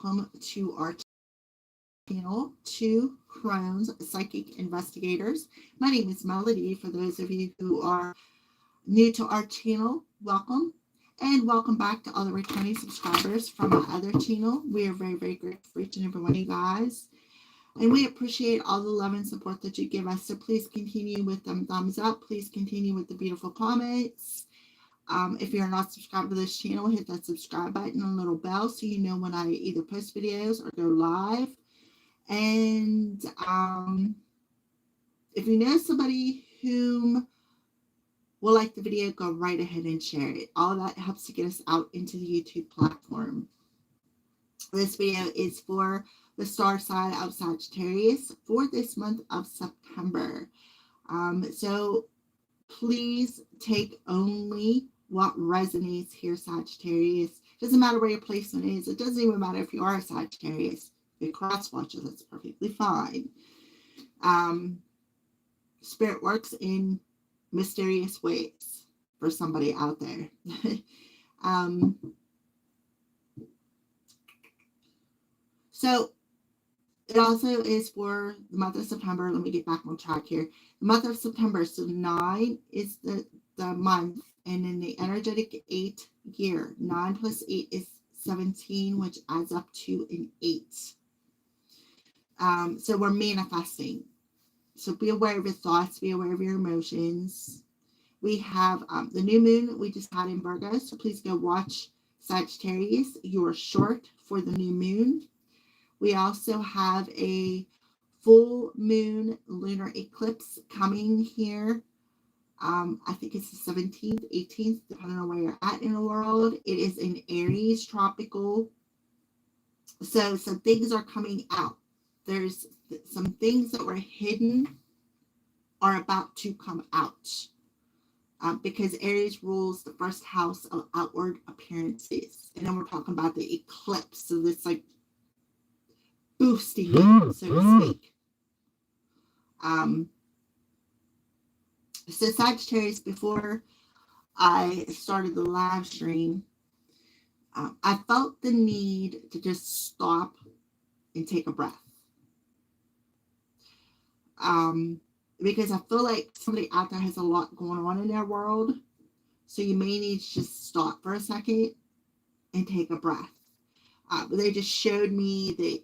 welcome to our channel, Two Crones Psychic Investigators. My name is Melody. For those of you who are new to our channel, welcome. And welcome back to all the returning subscribers from my other channel. We are very, very grateful for each and every one of you guys. And we appreciate all the love and support that you give us. So please continue with them thumbs up. Please continue with the beautiful comments. If you're not subscribed to this channel, hit that subscribe button and little bell so you know when I either post videos or go live. And if you know somebody whom will like the video, go right ahead and share it. All that helps to get us out into the YouTube platform. This video is for the star sign of Sagittarius for this month of September. So please take only what resonates here, Sagittarius. Doesn't matter where your placement is. It doesn't even matter if you are a Sagittarius. If you cross watches, that's perfectly fine. Spirit works in mysterious ways for somebody out there. So it also is for the month of September. Let me get back on track here. The month of September. So 9 is the month. And in the energetic 8 year, 9 plus 8 is 17, which adds up to an 8. So we're manifesting. So be aware of your thoughts. Be aware of your emotions. We have the new moon we just had in Virgo. So please go watch Sagittarius. You're short for the new moon. We also have a full moon lunar eclipse coming here. I think it's the 17th, 18th, depending on where you're at in the world. It is in Aries, tropical. So some things are coming out. There's some things that were hidden are about to come out. Because Aries rules the first house of outward appearances. And then we're talking about the eclipse. So this like boosting it, so to speak. So Sagittarius, before I started the live stream, I felt the need to just stop and take a breath. Because I feel like somebody out there has a lot going on in their world. So you may need to just stop for a second and take a breath. They just showed me that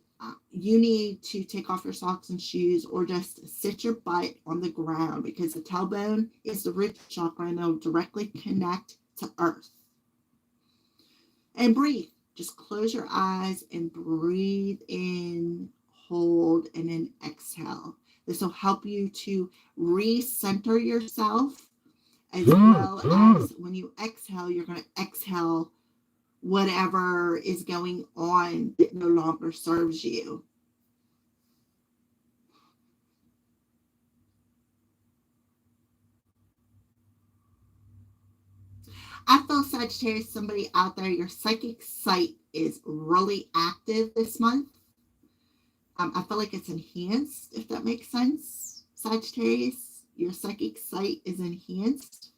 you need to take off your socks and shoes or just sit your butt on the ground, because the tailbone is the root chakra and they'll directly connect to earth. And breathe. Just close your eyes and breathe in, hold, and then exhale. This will help you to recenter yourself, as well as when you exhale, you're going to exhale whatever is going on that no longer serves you. I feel, Sagittarius, somebody out there, your psychic sight is really active this month. I feel like it's enhanced, if that makes sense. Sagittarius, your psychic sight is enhanced.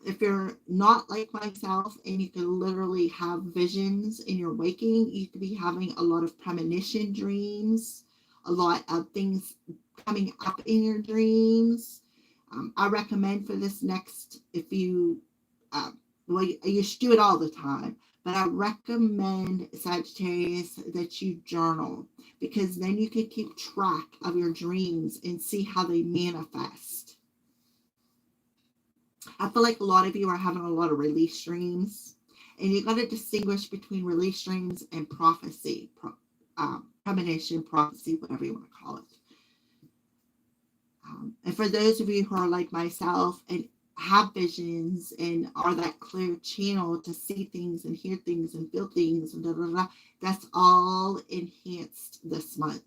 If you're not like myself and you can literally have visions in your waking, you could be having a lot of premonition dreams, a lot of things coming up in your dreams. I recommend for this next, if you, well, you should do it all the time, but I recommend, Sagittarius, that you journal, because then you can keep track of your dreams and see how they manifest. I feel like a lot of you are having a lot of release dreams, and you got to distinguish between release dreams and prophecy, premonition, prophecy, whatever you want to call it. And for those of you who are like myself and have visions and are that clear channel to see things and hear things and feel things and that's all enhanced this month.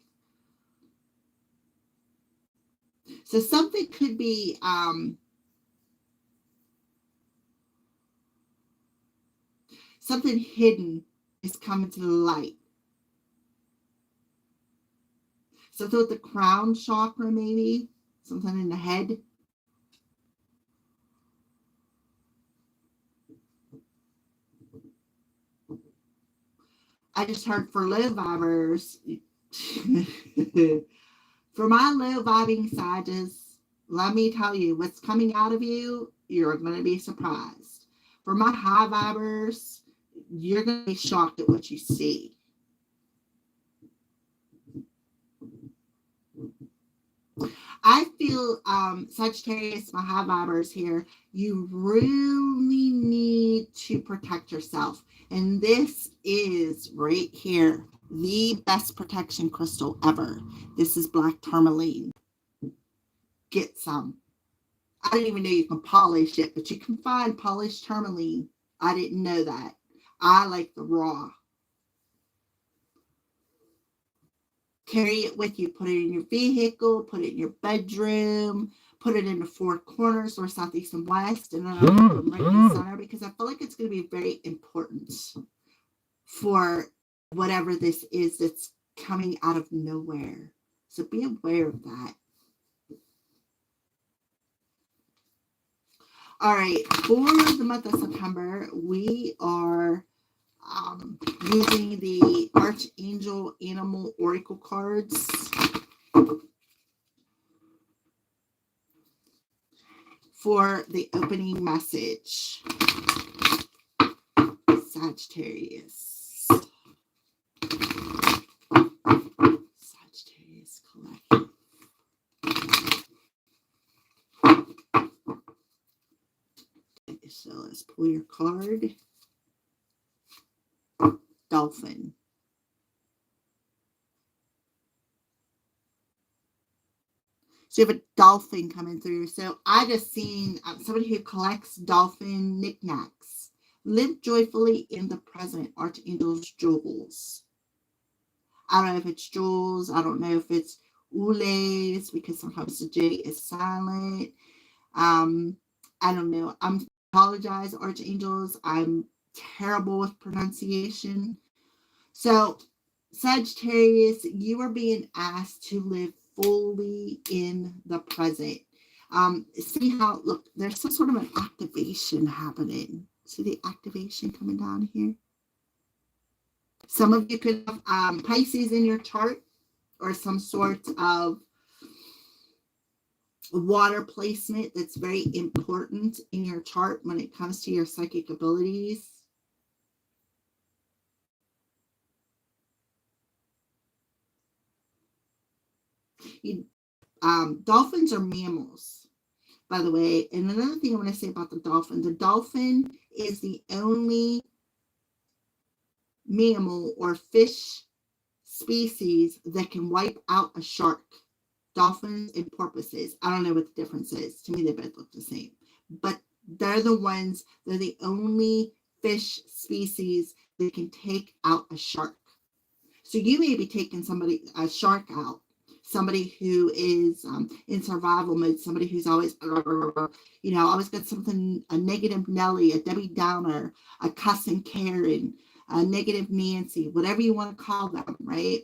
So something could be something hidden is coming to the light. Something with the crown chakra, maybe something in the head. I just heard for low vibers, for my low vibing Sages, let me tell you, what's coming out of you, you're going to be surprised. For my high vibers, you're going to be shocked at what you see. I feel, Sagittarius, my high vibers here, you really need to protect yourself. And this is right here, the best protection crystal ever. This is black tourmaline. Get some. I didn't even know you can polish it, but you can find polished tourmaline. I didn't know that. I like the raw. Carry it with you. Put it in your vehicle, put it in your bedroom, put it in the four corners, north, south, east, and west, and then I'll put them right in the center, because I feel like it's going to be very important for whatever this is that's coming out of nowhere. So be aware of that. All right, for the month of September, we are using the Archangel Animal Oracle cards. For the opening message, Sagittarius. Sagittarius Collective. Okay, so let's pull your card. Dolphin. So you have a dolphin coming through. So I just seen somebody who collects dolphin knickknacks. Live joyfully in the present. Archangel's jewels. I don't know if it's jewels. I don't know if it's oulays, because sometimes the J is silent. I don't know. I apologize, archangels. I'm terrible with pronunciation. So, Sagittarius, you are being asked to live fully in the present. See how, look, there's some sort of an activation happening. See the activation coming down here? Some of you could have Pisces in your chart, or some sort of water placement that's very important in your chart when it comes to your psychic abilities. Dolphins are mammals, by the way. And another thing I want to say about the dolphin is the only mammal or fish species that can wipe out a shark. Dolphins and porpoises. I don't know what the difference is. To me, they both look the same. But they're the only fish species that can take out a shark. So you may be taking a shark out, somebody who is in survival mode, somebody who's always, always got something, a negative Nelly, a Debbie Downer, a cussing Karen, a negative Nancy, whatever you want to call them, right?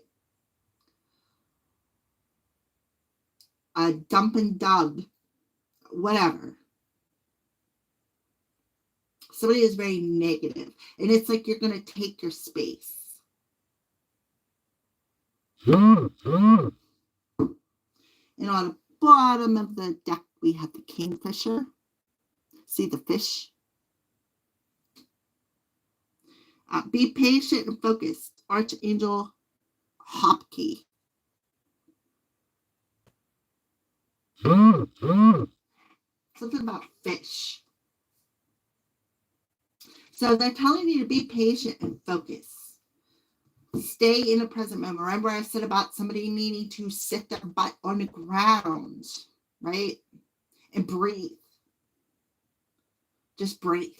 A dumping Doug, whatever. Somebody is very negative, and it's like you're going to take your space. And on the bottom of the deck, we have the kingfisher. See the fish? Be patient and focused. Archangel Hopkey. Something about fish. So they're telling you to be patient and focus. Stay in the present moment. Remember I said about somebody needing to sit their butt on the ground, right? And breathe. Just breathe.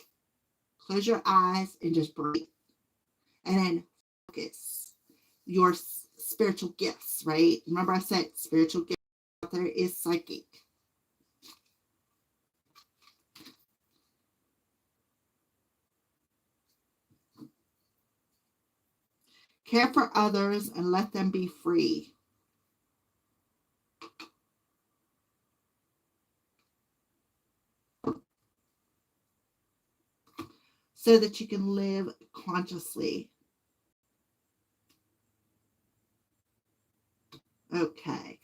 Close your eyes and just breathe. And then focus your spiritual gifts, right? Remember I said spiritual gifts out there is psychic. Care for others and let them be free. So that you can live consciously. Okay.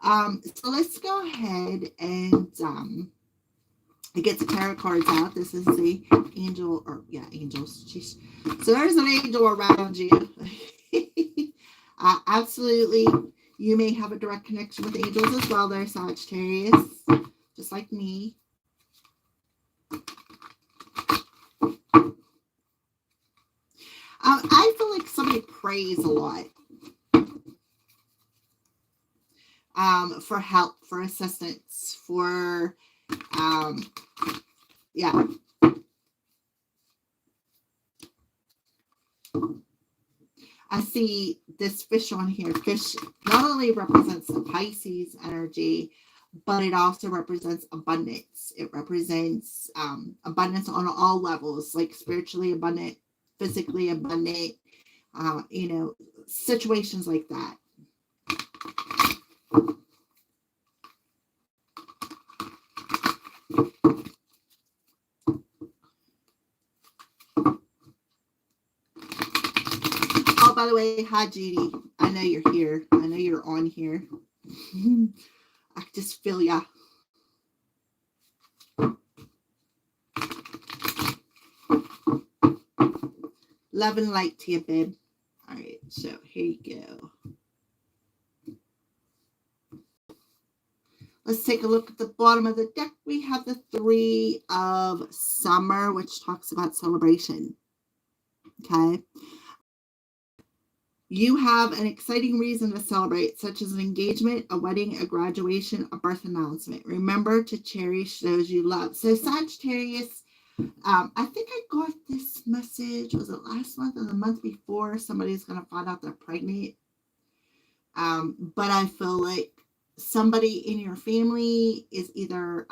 So let's go ahead and get the tarot cards out. This is the angel, or yeah, angels. Jeez. So there's an angel around you. Absolutely. You may have a direct connection with angels as well there, Sagittarius, just like me. I feel like somebody prays a lot for help, for assistance, for, yeah. I see this fish on here. Fish not only represents the Pisces energy, but it also represents abundance. It represents abundance on all levels, like spiritually abundant, physically abundant, situations like that. Oh, by the way, hi, Judy. I know you're here. I know you're on here. I just feel ya. Love and light to you, babe. All right, so here you go. Let's take a look at the bottom of the deck. We have the Three of Summer, which talks about celebration. Okay. You have an exciting reason to celebrate, such as an engagement, a wedding, a graduation, a birth announcement. Remember to cherish those you love. So Sagittarius, I think I got this message, was it last month or the month before? Somebody's going to find out they're pregnant. But I feel like somebody in your family is either,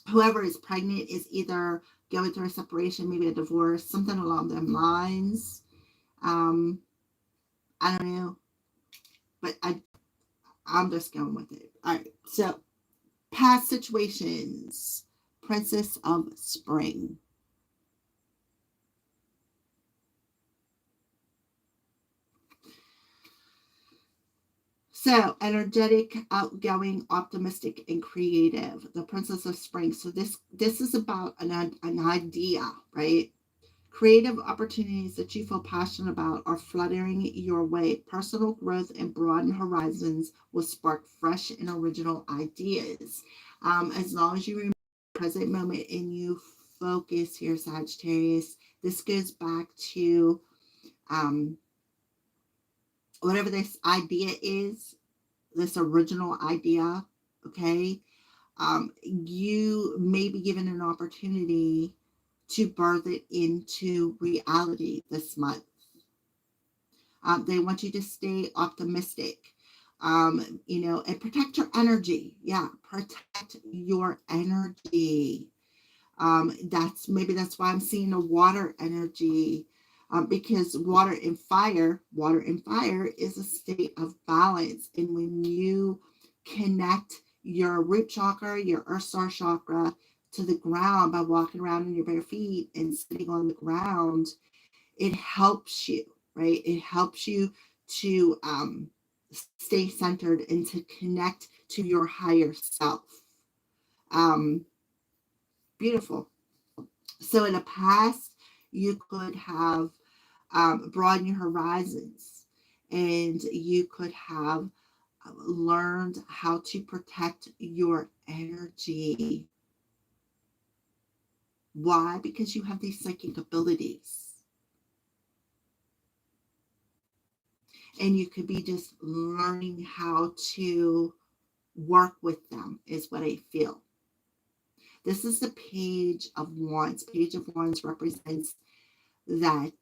whoever is pregnant is either going through a separation, maybe a divorce, something along them lines. I don't know, but I'm just going with it. All right, so past situations, Princess of Spring. So energetic, outgoing, optimistic, and creative. The Princess of Spring. So this is about an idea, right? Creative opportunities that you feel passionate about are fluttering your way. Personal growth and broaden horizons will spark fresh and original ideas. As long as you remember the present moment and you focus here, Sagittarius, this goes back to whatever this idea is, this original idea, okay? You may be given an opportunity to birth it into reality this month. They want you to stay optimistic, and protect your energy. Yeah, protect your energy. That's why I'm seeing a water energy, because water and fire is a state of balance. And when you connect your root chakra, your earth star chakra to the ground by walking around in your bare feet and sitting on the ground, it helps you, right? It helps you to stay centered and to connect to your higher self. Beautiful. So in the past, you could have broadened your horizons, and you could have learned how to protect your energy. Why? Because you have these psychic abilities. And you could be just learning how to work with them, is what I feel. This is the Page of Wands. Page of Wands represents that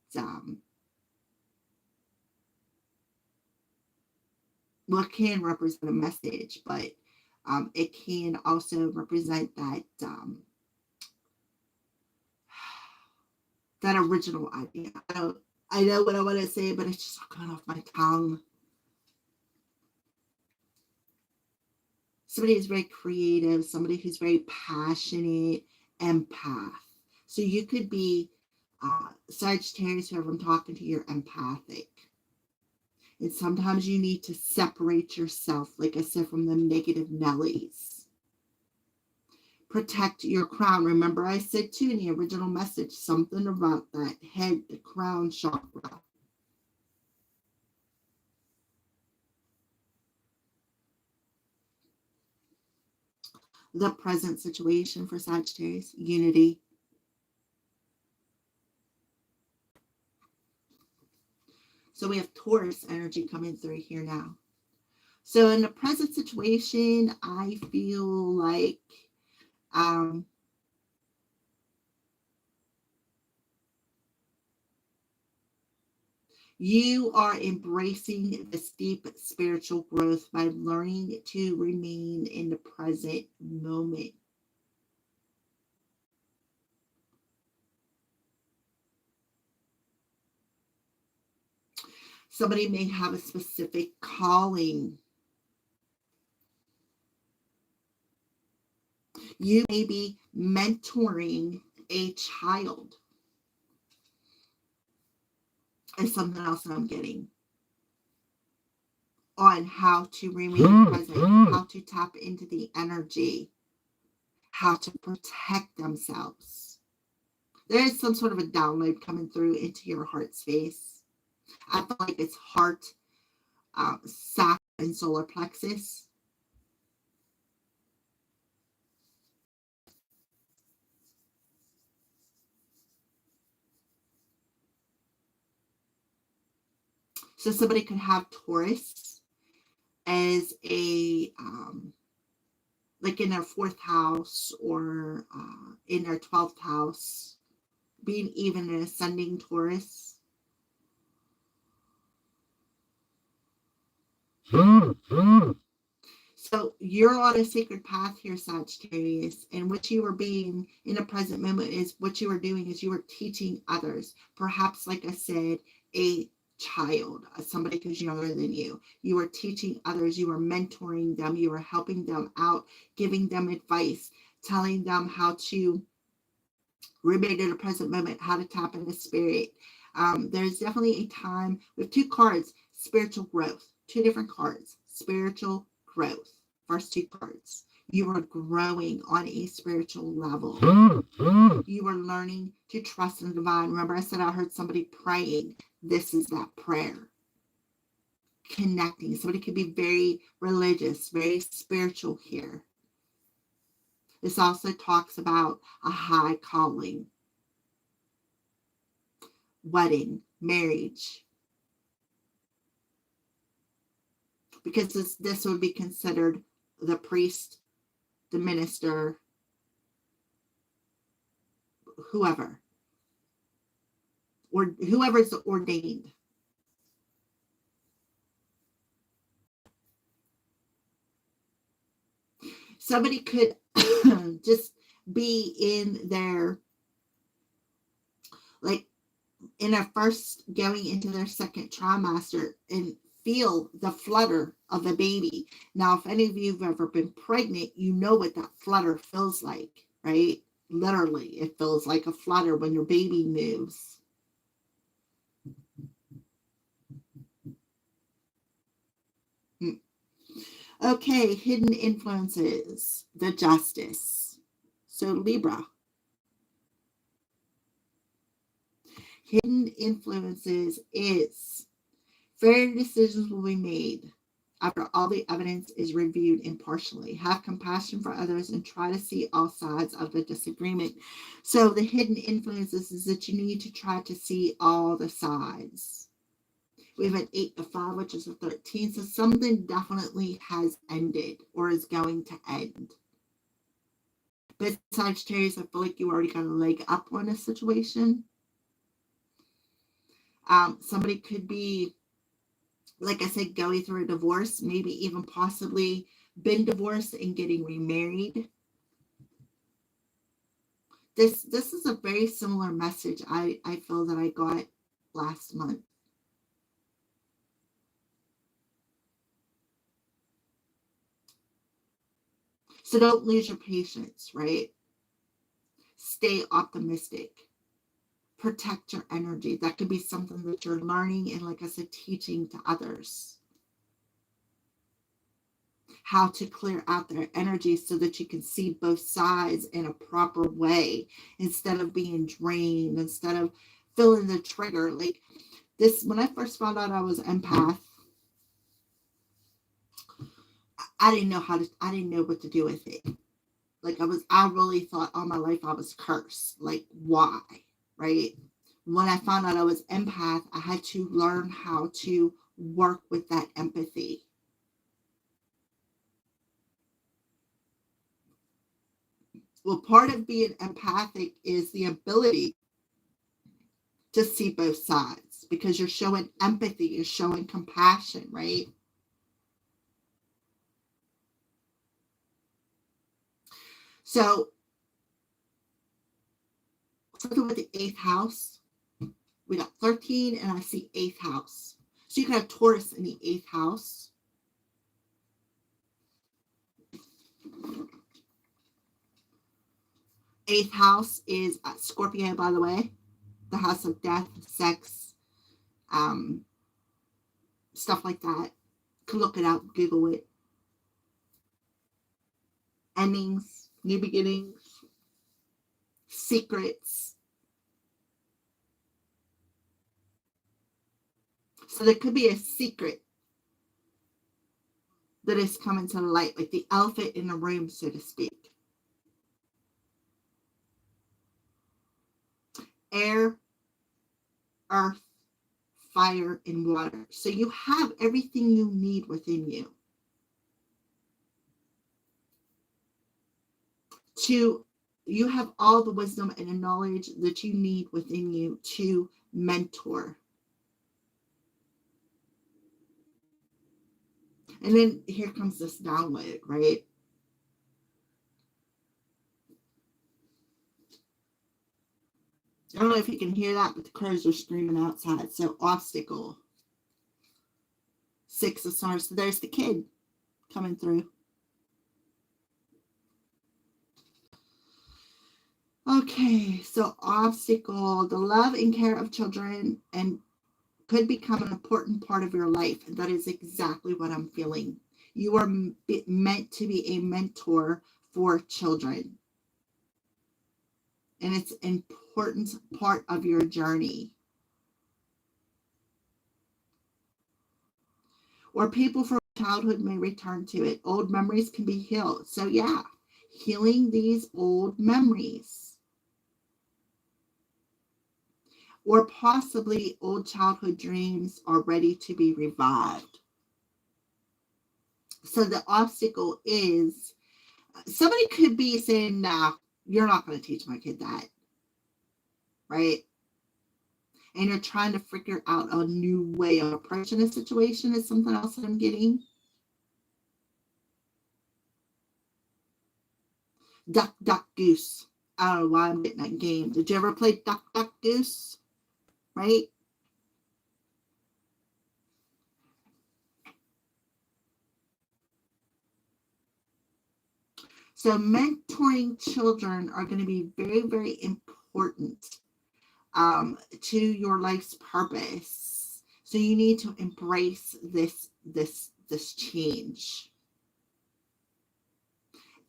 well, it can represent a message, but it can also represent that that original idea. I know what I want to say, but it's just not coming off my tongue. Somebody who's very creative, somebody who's very passionate, empath. So you could be Sagittarius, whoever I'm talking to, you're empathic. And sometimes you need to separate yourself, like I said, from the negative Nellies. Protect your crown. Remember I said too in the original message, something about that head, the crown chakra. The present situation for Sagittarius, unity. So we have Taurus energy coming through here now. So in the present situation, I feel like you are embracing this deep spiritual growth by learning to remain in the present moment. Somebody may have a specific calling. You may be mentoring a child. Is something else that I'm getting on how to remain present, how to tap into the energy, how to protect themselves. There is some sort of a download coming through into your heart space. I feel like it's heart, sacral, and solar plexus. So somebody could have Taurus as a, like in their 4th house or in their 12th house, being even an ascending Taurus. So you're on a sacred path here, Sagittarius, and what you are being in the present moment is what you are doing is you are teaching others. Perhaps, like I said, a child, somebody who's younger than you. You are teaching others, you are mentoring them, you are helping them out, giving them advice, telling them how to remain in the present moment, how to tap into spirit. There's definitely a time with 2 cards, spiritual growth, 2 different cards, spiritual growth. First 2 cards. You are growing on a spiritual level. You are learning to trust in the divine. Remember I said I heard somebody praying. This is that prayer. Connecting. Somebody could be very religious, very spiritual here. This also talks about a high calling, wedding, marriage. Because this would be considered the priest, the minister, whoever, or whoever's ordained. Somebody could just be in their, like, in their first, going into their 2nd trimester and feel the flutter of a baby. Now, if any of you have ever been pregnant, you know what that flutter feels like, right? Literally, it feels like a flutter when your baby moves. Okay, hidden influences, the Justice. So Libra. Hidden influences is fair decisions will be made after all the evidence is reviewed impartially. Have compassion for others and try to see all sides of the disagreement. So the hidden influences is that you need to try to see all the sides. We have an 8 to 5, which is a 13. So something definitely has ended or is going to end. But Sagittarius, I feel like you already got a leg up on a situation. Somebody could be, like I said, going through a divorce, maybe even possibly been divorced and getting remarried. This is a very similar message I feel that I got last month. So don't lose your patience, right? Stay optimistic. protect your energy. That could be something that you're learning and, like I said, teaching to others. How to clear out their energy so that you can see both sides in a proper way instead of being drained, instead of feeling the trigger. Like this, when I first found out I was empath, I didn't know what to do with it. Like I really thought all my life I was cursed. Like, why? Right? When I found out I was empath, I had to learn how to work with that empathy. Well, part of being empathic is the ability to see both sides, because you're showing empathy, you're showing compassion, right? So, something with the 8th house, we got 13 and I see 8th house. So you can have Taurus in the 8th house. Eighth house is Scorpio, by the way, the house of death, sex, stuff like that. You can look it up, Google it. Endings, new beginnings, secrets. So there could be a secret that is coming to light, like the elephant in the room, so to speak. Air, earth, fire, and water. So you have everything you need within you you have all the wisdom and the knowledge that you need within you to mentor. And then here comes this download, right? I don't know if you can hear that, but the crows are screaming outside. So obstacle. 6 of Swords. So there's the kid coming through. Okay, so obstacle, the love and care of children and could become an important part of your life. And that is exactly what I'm feeling. You are meant to be a mentor for children. And it's an important part of your journey. Or people from childhood may return to it. Old memories can be healed. So yeah, healing these old memories. Or possibly old childhood dreams are ready to be revived. So the obstacle is, somebody could be saying, nah, you're not going to teach my kid that. Right? And you're trying to figure out a new way of approaching a situation is something else that I'm getting. Duck, duck, goose. I don't know why I'm getting that game. Did you ever play duck, duck, goose? Right? So mentoring children are going to be very, very important to your life's purpose. So you need to embrace this change.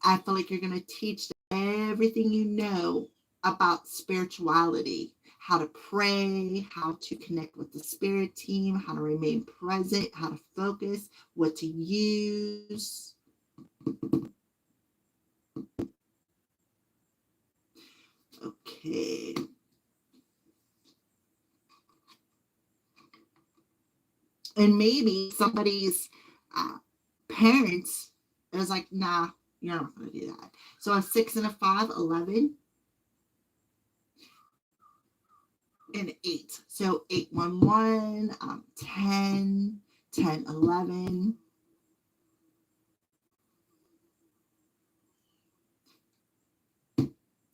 I feel like you're going to teach them everything you know about spirituality, how to pray, how to connect with the spirit team, how to remain present, how to focus, what to use. Okay. And maybe somebody's parents is like, nah, you're not going to do that. So a 6 and a 5, 11. And 8. So 8, 1, 1, 10, 10, 11.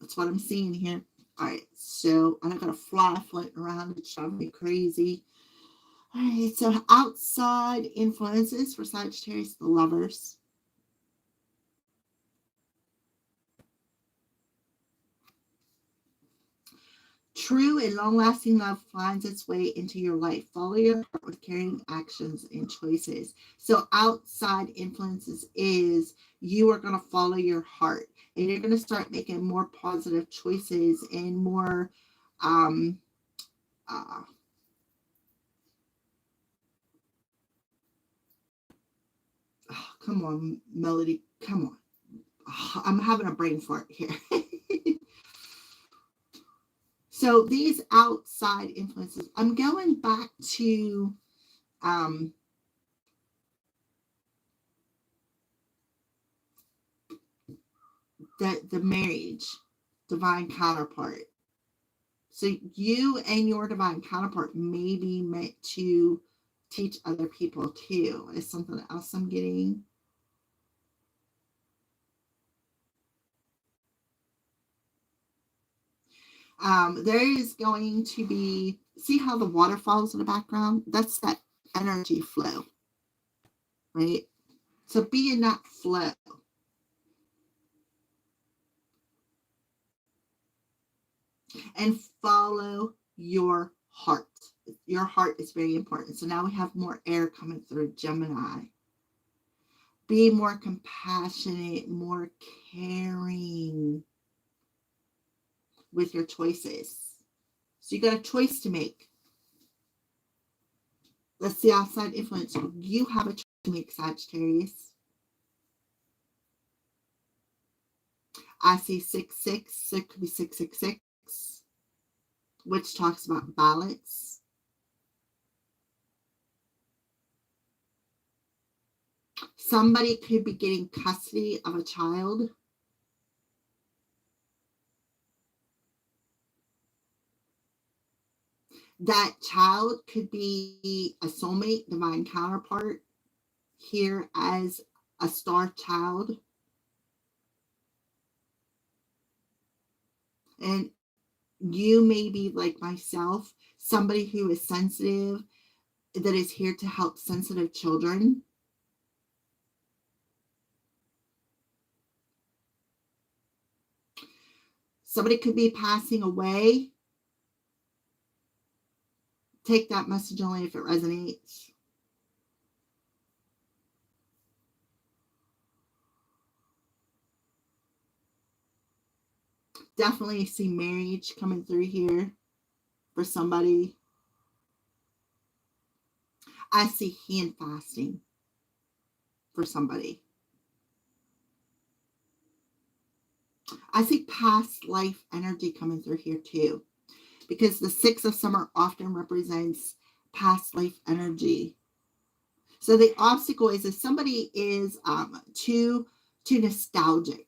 That's what I'm seeing here. All right, so I got a fly floating around. It's driving me crazy. All right, so outside influences for Sagittarius, the Lovers. True and long-lasting love finds its way into your life. Follow your heart with caring actions and choices. So outside influences is you are going to follow your heart, and you're going to start making more positive choices and more uh, oh, come on, Melody, come on. Oh, I'm having a brain fart here. So these outside influences, I'm going back to the marriage, divine counterpart. So you and your divine counterpart may be meant to teach other people too, is something else I'm getting. There is going to be, see how the waterfalls in the background? That's that energy flow, right? So be in that flow. And follow your heart. Your heart is very important. So now we have more air coming through Gemini. Be more compassionate, more caring with your choices. So you got a choice to make. Let's see outside influence. You have a choice to make, Sagittarius. I see 666, so it could be 666, which talks about balance. Somebody could be getting custody of a child. That child could be a soulmate, divine counterpart, here as a star child. And you may be like myself, somebody who is sensitive, that is here to help sensitive children. Somebody could be passing away. Take that message only if it resonates. Definitely see marriage coming through here for somebody. I see hand fasting for somebody. I see past life energy coming through here too, because the 6 of Summer often represents past life energy. So the obstacle is if somebody is too nostalgic.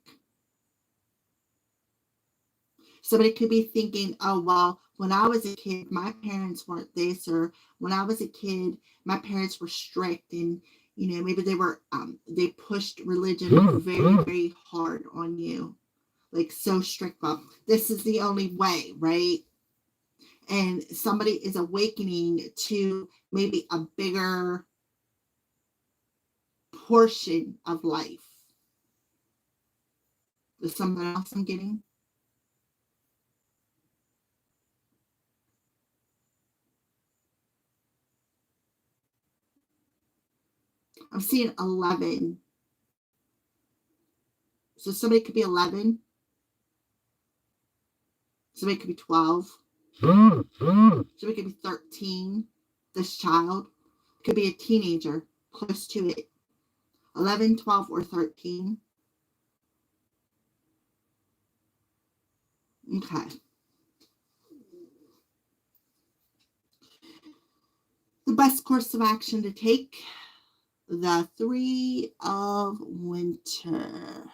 Somebody could be thinking, oh, well, when I was a kid, my parents weren't this, or when I was a kid, my parents were strict, and maybe they pushed religion very, very hard on you, like so strict. Well, this is the only way, right? And somebody is awakening to maybe a bigger portion of life. Is something else I'm getting? I'm seeing 11. So somebody could be 11. Somebody could be 12. Somebody could be 13. This child could be a teenager, close to it. 11, 12, or 13. Okay. The best course of action to take, the 3 of Winter.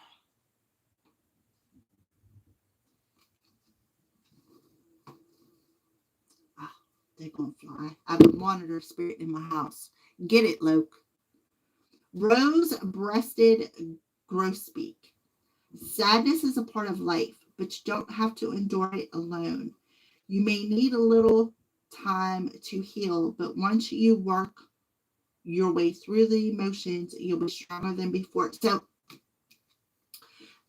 Oh, they're going to fly. I have a monitor spirit in my house. Get it, Loke. Rose-breasted grosbeak. Sadness is a part of life, but you don't have to endure it alone. You may need a little time to heal, but once you work your way through the emotions, you'll be stronger than before. So,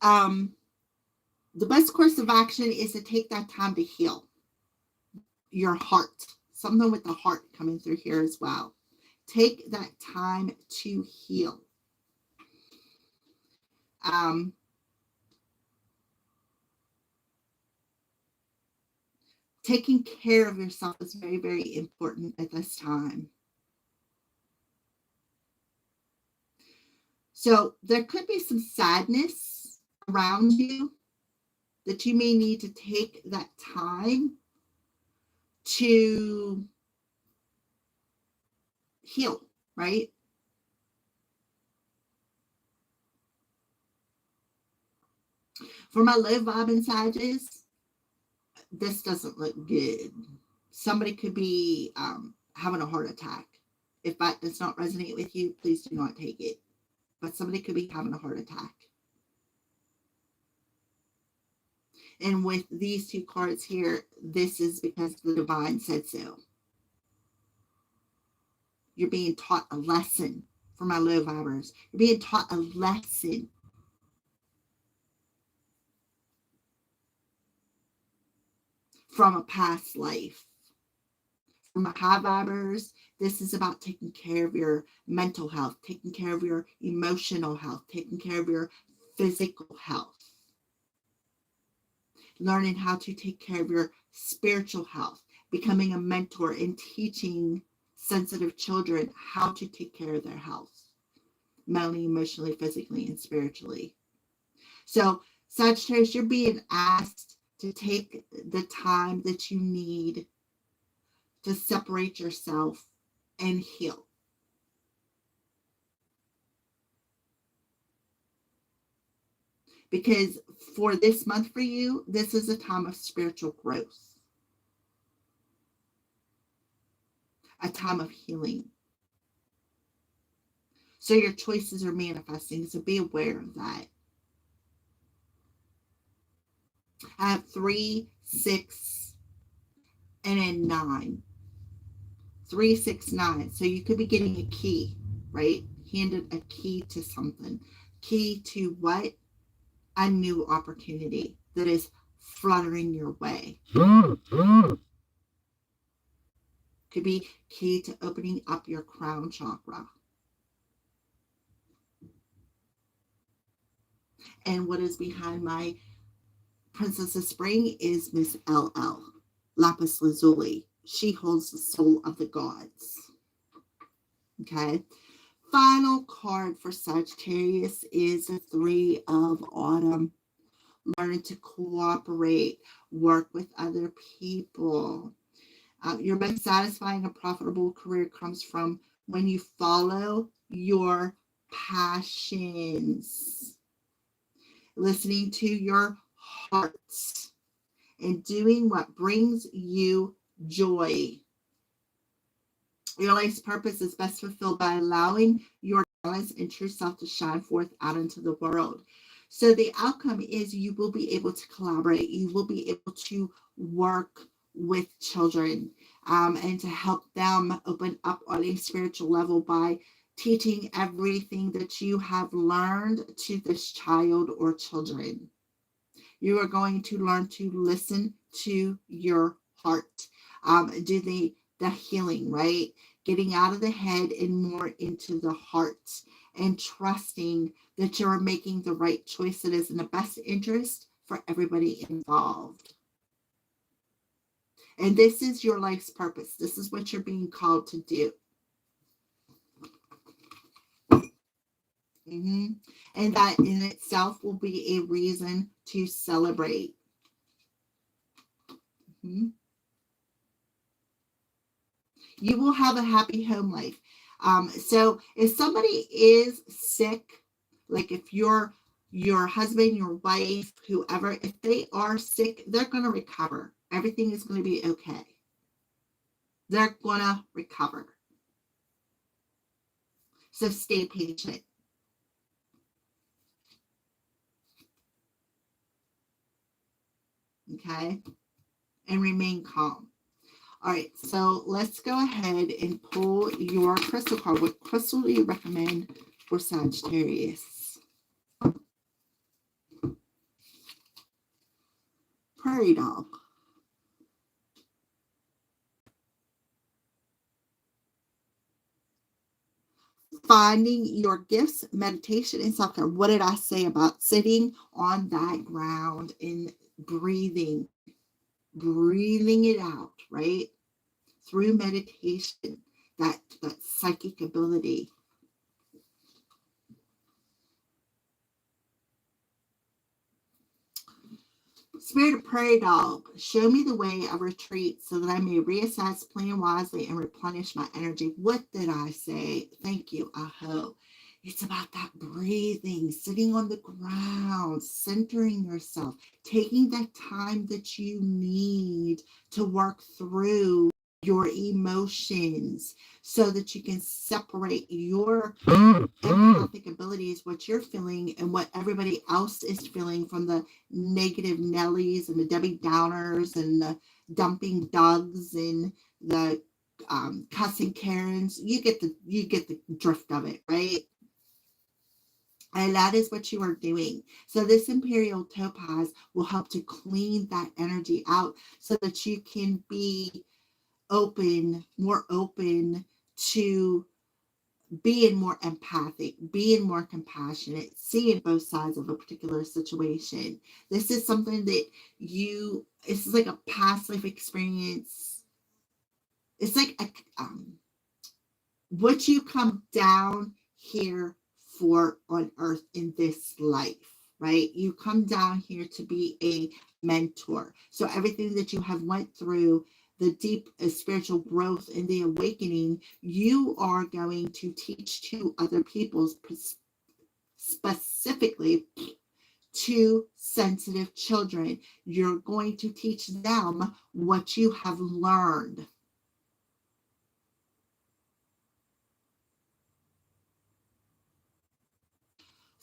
the best course of action is to take that time to heal. your heart. Something with the heart coming through here as well. Take that time to heal. Taking care of yourself is very, very important at this time. So there could be some sadness around you that you may need to take that time to heal, right? For my low vibe Sages, this doesn't look good. Somebody could be having a heart attack. If that does not resonate with you, please do not take it. But somebody could be having a heart attack. And with these two cards here, this is because the divine said so. You're being taught a lesson. For my low vibers, you're being taught a lesson. From a past life. For my high vibers, this is about taking care of your mental health, taking care of your emotional health, taking care of your physical health. Learning how to take care of your spiritual health, becoming a mentor and teaching sensitive children how to take care of their health, mentally, emotionally, physically, and spiritually. So, Sagittarius, you're being asked to take the time that you need to separate yourself and heal. Because for this month for you, this is a time of spiritual growth, a time of healing. So your choices are manifesting, so be aware of that. I have 3, 6, and then 9. 3, 6, 9. So you could be getting a key, right? Handed a key to something. Key to what? A new opportunity that is fluttering your way. Could be key to opening up your crown chakra. And what is behind my Princess of Spring is Miss LL, Lapis Lazuli. She holds the soul of the gods. Okay. Final card for Sagittarius is the 3 of Autumn. Learning to cooperate, work with other people. Your most satisfying and profitable career comes from when you follow your passions, listening to your heart, and doing what brings you joy. Your life's purpose is best fulfilled by allowing your talents and true self to shine forth out into the world. So the outcome is you will be able to collaborate. You will be able to work with children and to help them open up on a spiritual level by teaching everything that you have learned to this child or children. You are going to learn to listen to your heart. Do the healing, right? Getting out of the head and more into the heart, and trusting that you're making the right choice that is in the best interest for everybody involved. And this is your life's purpose. This is what you're being called to do. And that in itself will be a reason to celebrate. You will have a happy home life. So if somebody is sick, like if your husband, your wife, whoever, if they are sick, they're going to recover. Everything is going to be okay. They're going to recover. So stay patient. Okay? And remain calm. All right, so let's go ahead and pull your crystal card. What crystal do you recommend for Sagittarius? Prairie dog. finding your gifts, meditation, and self-care. What did I say about sitting on that ground and breathing it out, right? Through meditation, that psychic ability. Spirit of Prairie Dog, show me the way of retreat so that I may reassess, plan wisely, and replenish my energy. What did I say? Thank you, Aho. It's about that breathing, sitting on the ground, centering yourself, taking that time that you need to work through your emotions so that you can separate your empathic abilities, what you're feeling and what everybody else is feeling, from the negative Nellies and the Debbie Downers and the dumping Dougs and the cussing Karens. You get the drift of it, right? And that is what you are doing. So this Imperial Topaz will help to clean that energy out so that you can be more open to being more empathic, being more compassionate, seeing both sides of a particular situation. This is something that this is like a past life experience. It's like what you come down here for on earth in this life, right? You come down here to be a mentor. So everything that you have went through, the deep spiritual growth and the awakening, you are going to teach to other people, specifically to sensitive children. You're going to teach them what you have learned.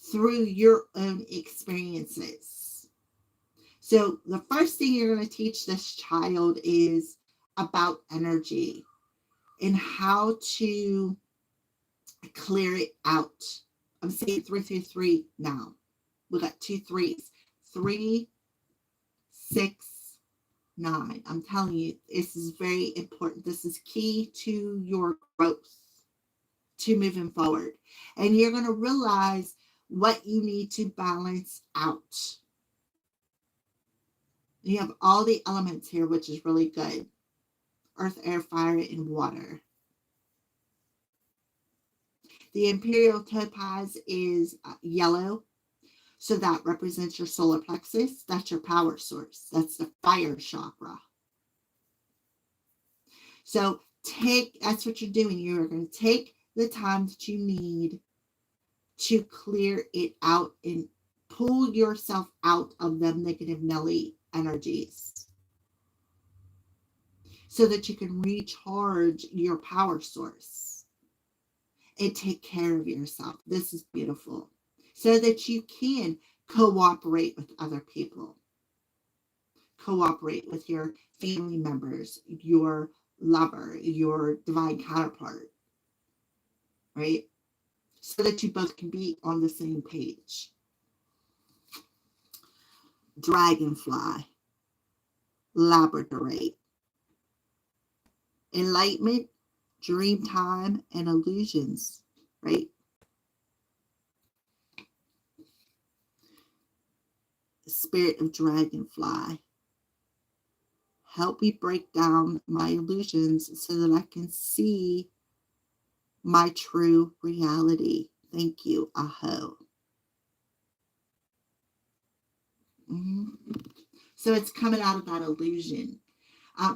Through your own experiences. So the first thing you're going to teach this child is about energy and how to clear it out. I'm saying 333 now. We got 2 3s. 3, 6, 9. I'm telling you, this is very important. This is key to your growth, to moving forward. And you're going to realize what you need to balance out. You have all the elements here, which is really good. Earth, air, fire, and water. The Imperial Topaz is yellow. So that represents your solar plexus. That's your power source. That's the fire chakra. So that's what you're doing. You're going to take the time that you need to clear it out and pull yourself out of the negative Nelly energies so that you can recharge your power source and take care of yourself. This is beautiful. So that you can cooperate with other people, cooperate with your family members, your lover, your divine counterpart, right? So that you both can be on the same page. Dragonfly, labradorite, enlightenment, dream time, and illusions, right? Spirit of dragonfly, help me break down my illusions so that I can see my true reality. Thank you, Aho. So it's coming out of that illusion.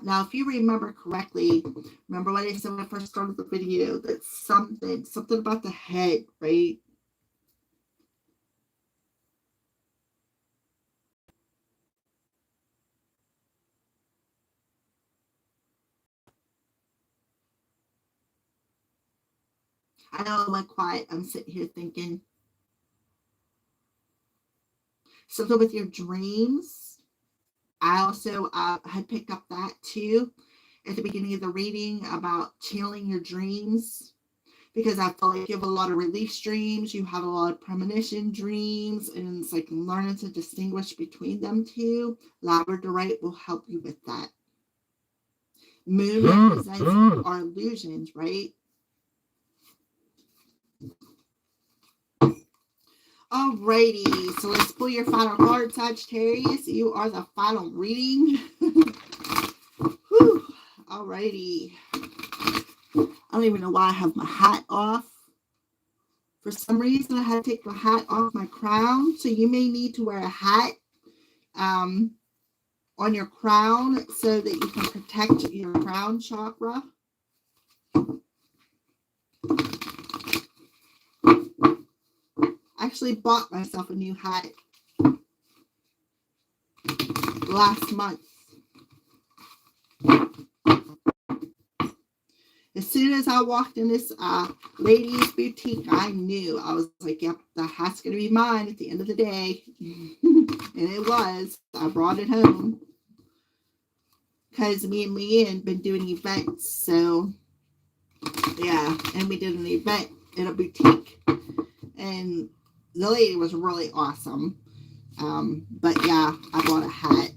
Now, if you remember correctly, remember what I said when I first started the video, that something about the head, right? I know I went quiet. I'm sitting here thinking. Something with your dreams. I also had picked up that too at the beginning of the reading about channeling your dreams, because I feel like you have a lot of release dreams, you have a lot of premonition dreams, and it's like learning to distinguish between them two. Labradorite will help you with that. Moon represents our illusions, right? Alrighty, so let's pull your final card, Sagittarius. You are the final reading. Whew. Alrighty. I don't even know why I have my hat off. For some reason, I had to take my hat off my crown. So you may need to wear a hat on your crown so that you can protect your crown chakra. I actually bought myself a new hat last month. As soon as I walked in this ladies' boutique, I knew. I was like, yep, that hat's going to be mine at the end of the day. And it was. I brought it home because me and Leanne been doing events. So, yeah, and we did an event in a boutique. And the lady was really awesome. But, yeah, I bought a hat.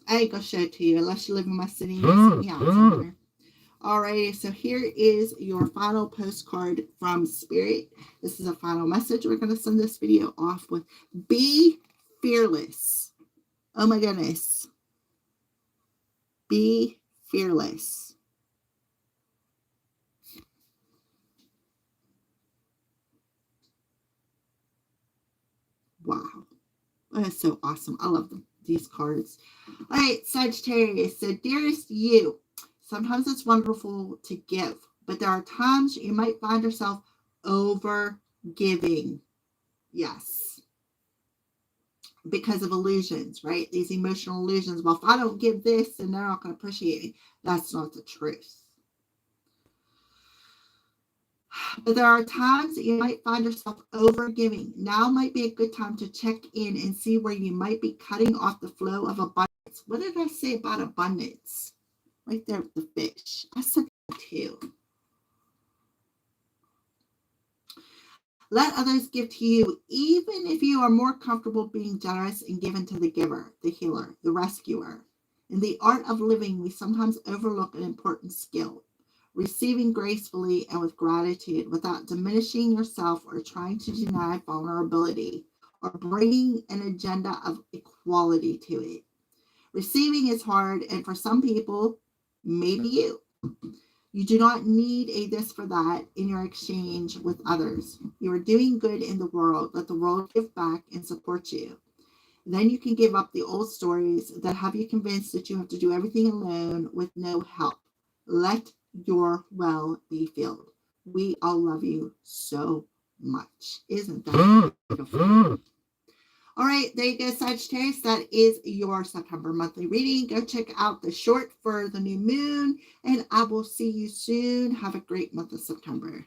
I ain't gonna show it to you unless you live in my city and you see me out somewhere. Alrighty, so here is your final postcard from Spirit. This is a final message. We're gonna send this video off with be fearless. Oh my goodness. Be fearless. Wow. That is so awesome. I love them. These cards. All right, Sagittarius. So, dearest you, sometimes it's wonderful to give, but there are times you might find yourself over giving. Yes. Because of illusions, right? These emotional illusions. Well, if I don't give this, then they're not going to appreciate me. That's not the truth. But there are times that you might find yourself over giving. Now might be a good time to check in and see where you might be cutting off the flow of abundance. What did I say about abundance? Right there with the fish. I said that too. Let others give to you, even if you are more comfortable being generous and given to the giver, the healer, the rescuer. In the art of living, we sometimes overlook an important skill. Receiving gracefully and with gratitude without diminishing yourself or trying to deny vulnerability or bringing an agenda of equality to it. Receiving is hard, and for some people, maybe you. You do not need a this for that in your exchange with others. You are doing good in the world. Let the world give back and support you. Then you can give up the old stories that have you convinced that you have to do everything alone with no help. Let your well be filled. We all love you so much. Isn't that beautiful? All right, there you go, Sagittarius. That is your September monthly reading. Go check out the short for the new moon, and I will see you soon. Have a great month of September.